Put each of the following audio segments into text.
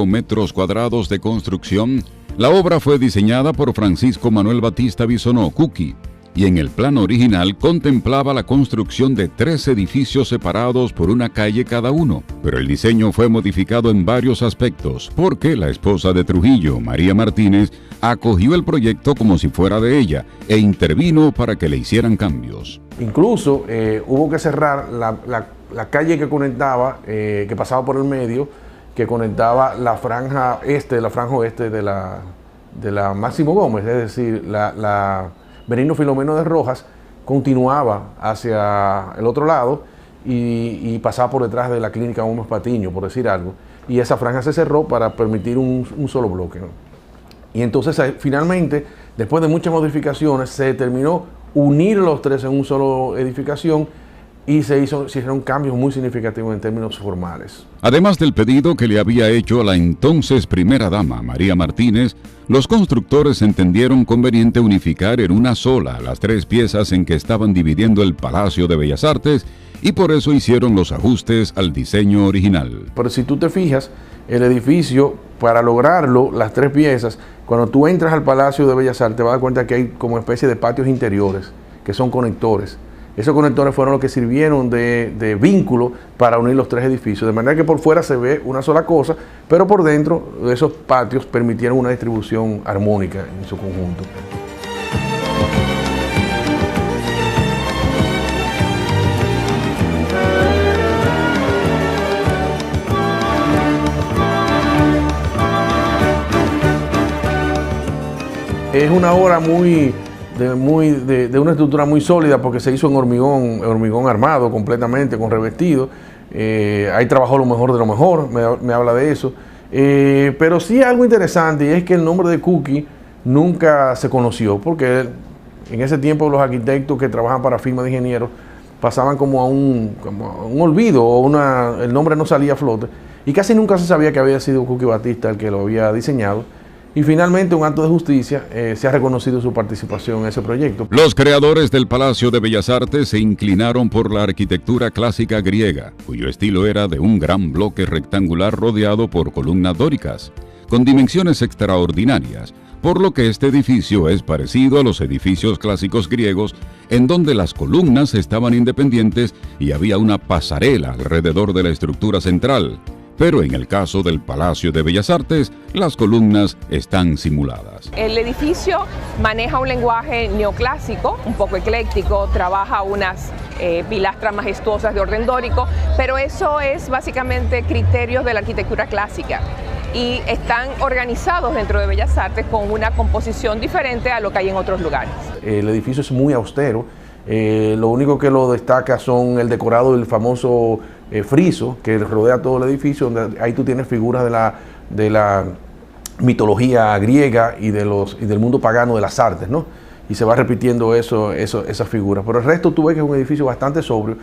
25 metros cuadrados de construcción, la obra fue diseñada por Francisco Manuel Batista Bisonó, Cuqui, y en el plano original contemplaba la construcción de 3 edificios separados por una calle cada uno, pero el diseño fue modificado en varios aspectos, porque la esposa de Trujillo, María Martínez, acogió el proyecto como si fuera de ella e intervino para que le hicieran cambios. Incluso hubo que cerrar la calle que conectaba, que pasaba por el medio, que conectaba la franja oeste de la Máximo Gómez, es decir, la Benigno Filomeno de Rojas, continuaba hacia el otro lado y pasaba por detrás de la clínica Gómez Patiño, por decir algo, y esa franja se cerró para permitir un solo bloque, ¿no? Y entonces finalmente, después de muchas modificaciones, se determinó unir los 3 en una sola edificación y se hicieron cambios muy significativos en términos formales. Además del pedido que le había hecho la entonces primera dama, María Martínez, los constructores entendieron conveniente unificar en una sola las 3 piezas en que estaban dividiendo el Palacio de Bellas Artes y por eso hicieron los ajustes al diseño original. Pero si tú te fijas, el edificio, para lograrlo, las 3 piezas, cuando tú entras al Palacio de Bellas Artes, te vas a dar cuenta que hay como especie de patios interiores, que son conectores. Esos conectores fueron los que sirvieron de vínculo para unir los 3 edificios, de manera que por fuera se ve una sola cosa, pero por dentro esos patios permitieron una distribución armónica en su conjunto. Es una obra de una estructura muy sólida porque se hizo en hormigón armado completamente, con revestido. Ahí trabajó lo mejor de lo mejor, me habla de eso. Pero sí algo interesante, y es que el nombre de Cuqui nunca se conoció, porque en ese tiempo los arquitectos que trabajan para firmas de ingenieros pasaban como a un olvido, o el nombre no salía a flote, y casi nunca se sabía que había sido Cuqui Batista el que lo había diseñado. Y finalmente, un acto de justicia, se ha reconocido su participación en ese proyecto. Los creadores del Palacio de Bellas Artes se inclinaron por la arquitectura clásica griega, cuyo estilo era de un gran bloque rectangular rodeado por columnas dóricas, con dimensiones extraordinarias, por lo que este edificio es parecido a los edificios clásicos griegos, en donde las columnas estaban independientes y había una pasarela alrededor de la estructura central. Pero en el caso del Palacio de Bellas Artes, las columnas están simuladas. El edificio maneja un lenguaje neoclásico, un poco ecléctico, trabaja unas pilastras majestuosas de orden dórico, pero eso es básicamente criterios de la arquitectura clásica y están organizados dentro de Bellas Artes con una composición diferente a lo que hay en otros lugares. El edificio es muy austero. Lo único que lo destaca son el decorado del famoso friso que rodea todo el edificio, donde ahí tú tienes figuras de la mitología griega y del mundo pagano de las artes, ¿no? Y se va repitiendo esas figuras. Pero el resto tú ves que es un edificio bastante sobrio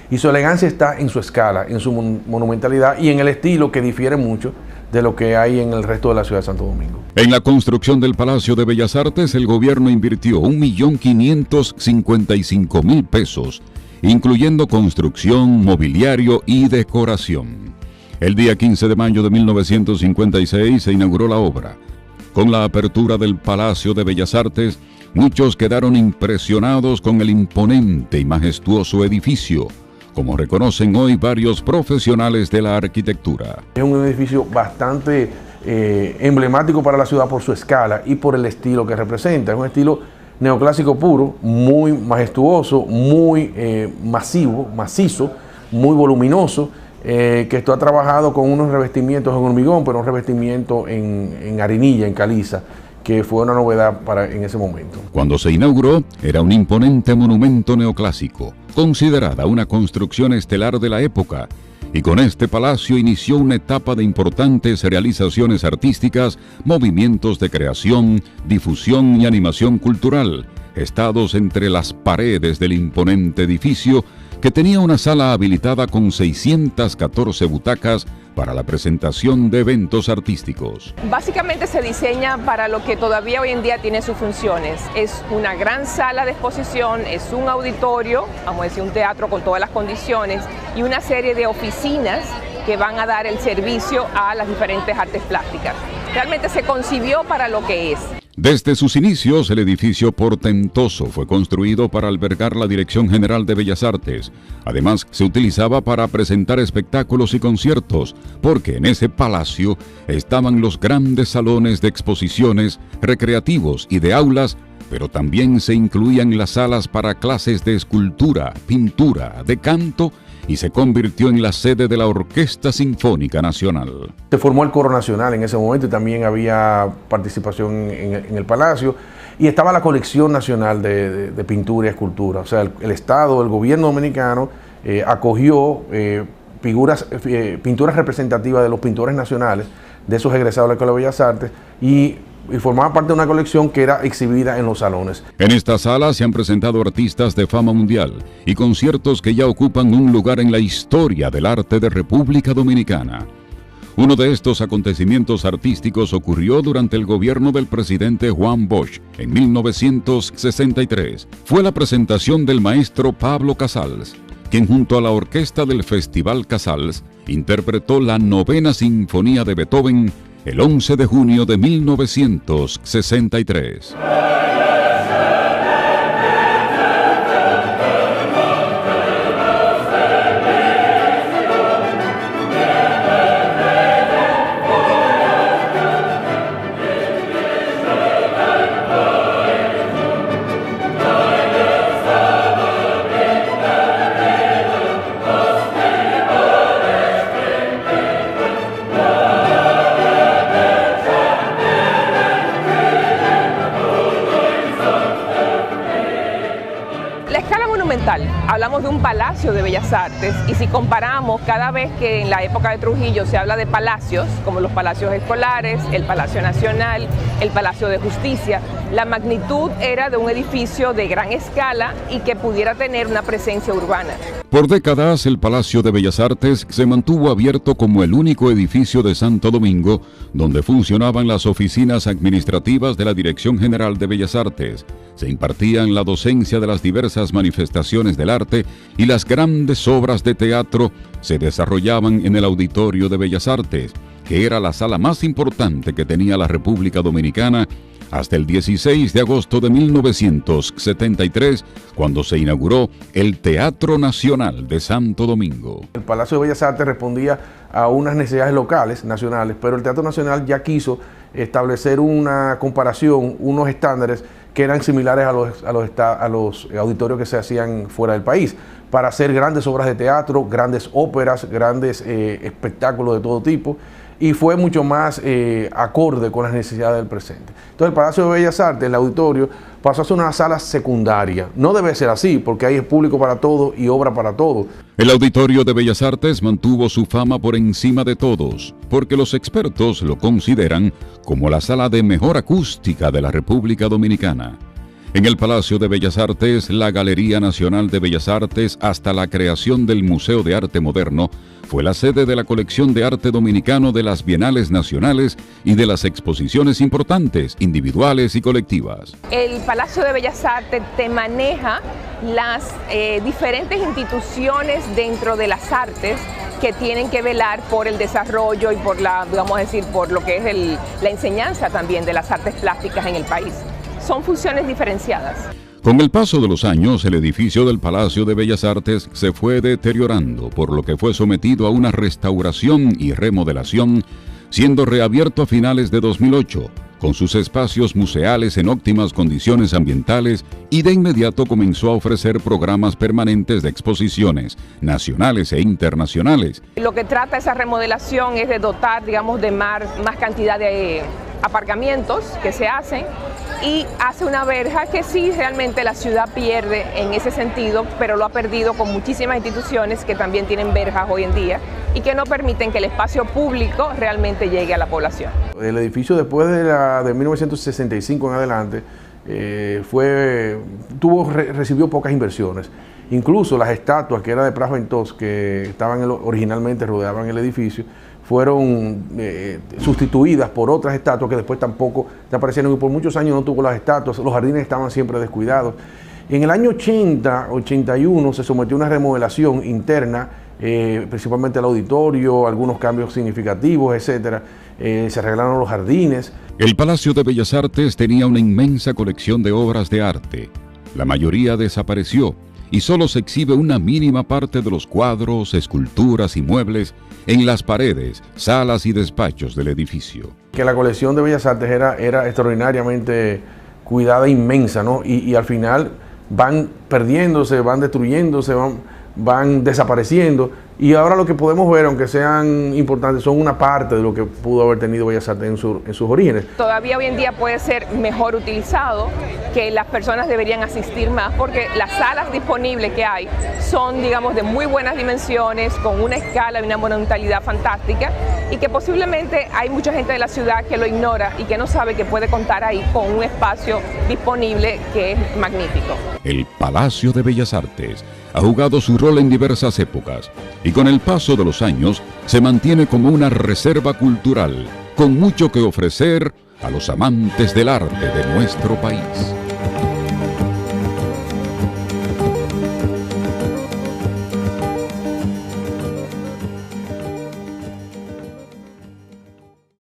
y su elegancia está en su escala, en su monumentalidad y en el estilo que difiere mucho de lo que hay en el resto de la ciudad de Santo Domingo. En la construcción del Palacio de Bellas Artes, el gobierno invirtió 1.555.000 pesos, incluyendo construcción, mobiliario y decoración. El día 15 de mayo de 1956 se inauguró la obra. Con la apertura del Palacio de Bellas Artes, muchos quedaron impresionados con el imponente y majestuoso edificio, como reconocen hoy varios profesionales de la arquitectura. Es un edificio bastante emblemático para la ciudad por su escala y por el estilo que representa. Es un estilo neoclásico puro, muy majestuoso, muy macizo, muy voluminoso, que esto ha trabajado con unos revestimientos en hormigón, pero un revestimiento en arenilla, en caliza, que fue una novedad en ese momento. Cuando se inauguró, era un imponente monumento neoclásico, considerada una construcción estelar de la época, y con este palacio inició una etapa de importantes realizaciones artísticas, movimientos de creación, difusión y animación cultural, gestados entre las paredes del imponente edificio, que tenía una sala habilitada con 614 butacas para la presentación de eventos artísticos. Básicamente se diseña para lo que todavía hoy en día tiene sus funciones. Es una gran sala de exposición, es un auditorio, vamos a decir un teatro con todas las condiciones, y una serie de oficinas que van a dar el servicio a las diferentes artes plásticas. Realmente se concibió para lo que es. Desde sus inicios, el edificio portentoso fue construido para albergar la Dirección General de Bellas Artes. Además, se utilizaba para presentar espectáculos y conciertos, porque en ese palacio estaban los grandes salones de exposiciones, recreativos y de aulas, pero también se incluían las salas para clases de escultura, pintura, de canto, y se convirtió en la sede de la Orquesta Sinfónica Nacional. Se formó el Coro Nacional en ese momento y también había participación en el Palacio, y estaba la colección nacional de pintura y escultura. O sea, el Estado, el gobierno dominicano acogió pinturas representativas de los pintores nacionales, de esos egresados de la Escuela de Bellas Artes, y formaba parte de una colección que era exhibida en los salones. En esta sala se han presentado artistas de fama mundial y conciertos que ya ocupan un lugar en la historia del arte de República Dominicana. Uno de estos acontecimientos artísticos ocurrió durante el gobierno del presidente Juan Bosch en 1963. Fue la presentación del maestro Pablo Casals, quien junto a la orquesta del Festival Casals interpretó la 9ª Sinfonía de Beethoven el 11 de junio de 1963. Hablamos de un palacio de Bellas Artes, y si comparamos cada vez que en la época de Trujillo se habla de palacios, como los palacios escolares, el Palacio Nacional, el Palacio de Justicia, la magnitud era de un edificio de gran escala y que pudiera tener una presencia urbana. Por décadas, el Palacio de Bellas Artes se mantuvo abierto como el único edificio de Santo Domingo donde funcionaban las oficinas administrativas de la Dirección General de Bellas Artes. Se impartían la docencia de las diversas manifestaciones del arte y las grandes obras de teatro se desarrollaban en el Auditorio de Bellas Artes, que era la sala más importante que tenía la República Dominicana hasta el 16 de agosto de 1973, cuando se inauguró el Teatro Nacional de Santo Domingo. El Palacio de Bellas Artes respondía a unas necesidades locales, nacionales, pero el Teatro Nacional ya quiso establecer una comparación, unos estándares que eran similares a los auditorios que se hacían fuera del país, para hacer grandes obras de teatro, grandes óperas, grandes espectáculos de todo tipo, y fue mucho más acorde con las necesidades del presente. Entonces el Palacio de Bellas Artes, el auditorio, pasó a ser una sala secundaria. No debe ser así, porque hay público para todo y obra para todo. El Auditorio de Bellas Artes mantuvo su fama por encima de todos, porque los expertos lo consideran como la sala de mejor acústica de la República Dominicana. En el Palacio de Bellas Artes, la Galería Nacional de Bellas Artes, hasta la creación del Museo de Arte Moderno, fue la sede de la colección de arte dominicano, de las bienales nacionales y de las exposiciones importantes, individuales y colectivas. El Palacio de Bellas Artes te maneja las diferentes instituciones dentro de las artes que tienen que velar por el desarrollo y por por lo que es la enseñanza también de las artes plásticas en el país. Son funciones diferenciadas. Con el paso de los años, el edificio del Palacio de Bellas Artes se fue deteriorando, por lo que fue sometido a una restauración y remodelación, siendo reabierto a finales de 2008, con sus espacios museales en óptimas condiciones ambientales, y de inmediato comenzó a ofrecer programas permanentes de exposiciones nacionales e internacionales. Lo que trata esa remodelación es de dotar, de más cantidad de aparcamientos que se hacen, y hace una verja que sí, realmente la ciudad pierde en ese sentido, pero lo ha perdido con muchísimas instituciones que también tienen verjas hoy en día y que no permiten que el espacio público realmente llegue a la población. El edificio, después de 1965 en adelante, recibió pocas inversiones. Incluso las estatuas que eran de Pras Ventos, que originalmente rodeaban el edificio, fueron sustituidas por otras estatuas que después tampoco aparecieron, y por muchos años no tuvo las estatuas. Los jardines estaban siempre descuidados. En el año 80, 81 se sometió a una remodelación interna principalmente el auditorio, algunos cambios significativos, etcétera. Se arreglaron los jardines. El Palacio de Bellas Artes tenía una inmensa colección de obras de arte. La mayoría desapareció y solo se exhibe una mínima parte de los cuadros, esculturas y muebles en las paredes, salas y despachos del edificio. Que la colección de Bellas Artes era extraordinariamente cuidada, inmensa, ¿no? Y al final van perdiéndose, van destruyéndose, van desapareciendo. Y ahora lo que podemos ver, aunque sean importantes, son una parte de lo que pudo haber tenido Bellas Artes en sus orígenes. Todavía hoy en día puede ser mejor utilizado, que las personas deberían asistir más, porque las salas disponibles que hay son, digamos, de muy buenas dimensiones, con una escala y una monumentalidad fantástica, y que posiblemente hay mucha gente de la ciudad que lo ignora y que no sabe que puede contar ahí con un espacio disponible que es magnífico. El Palacio de Bellas Artes ha jugado su rol en diversas épocas y con el paso de los años se mantiene como una reserva cultural con mucho que ofrecer a los amantes del arte de nuestro país.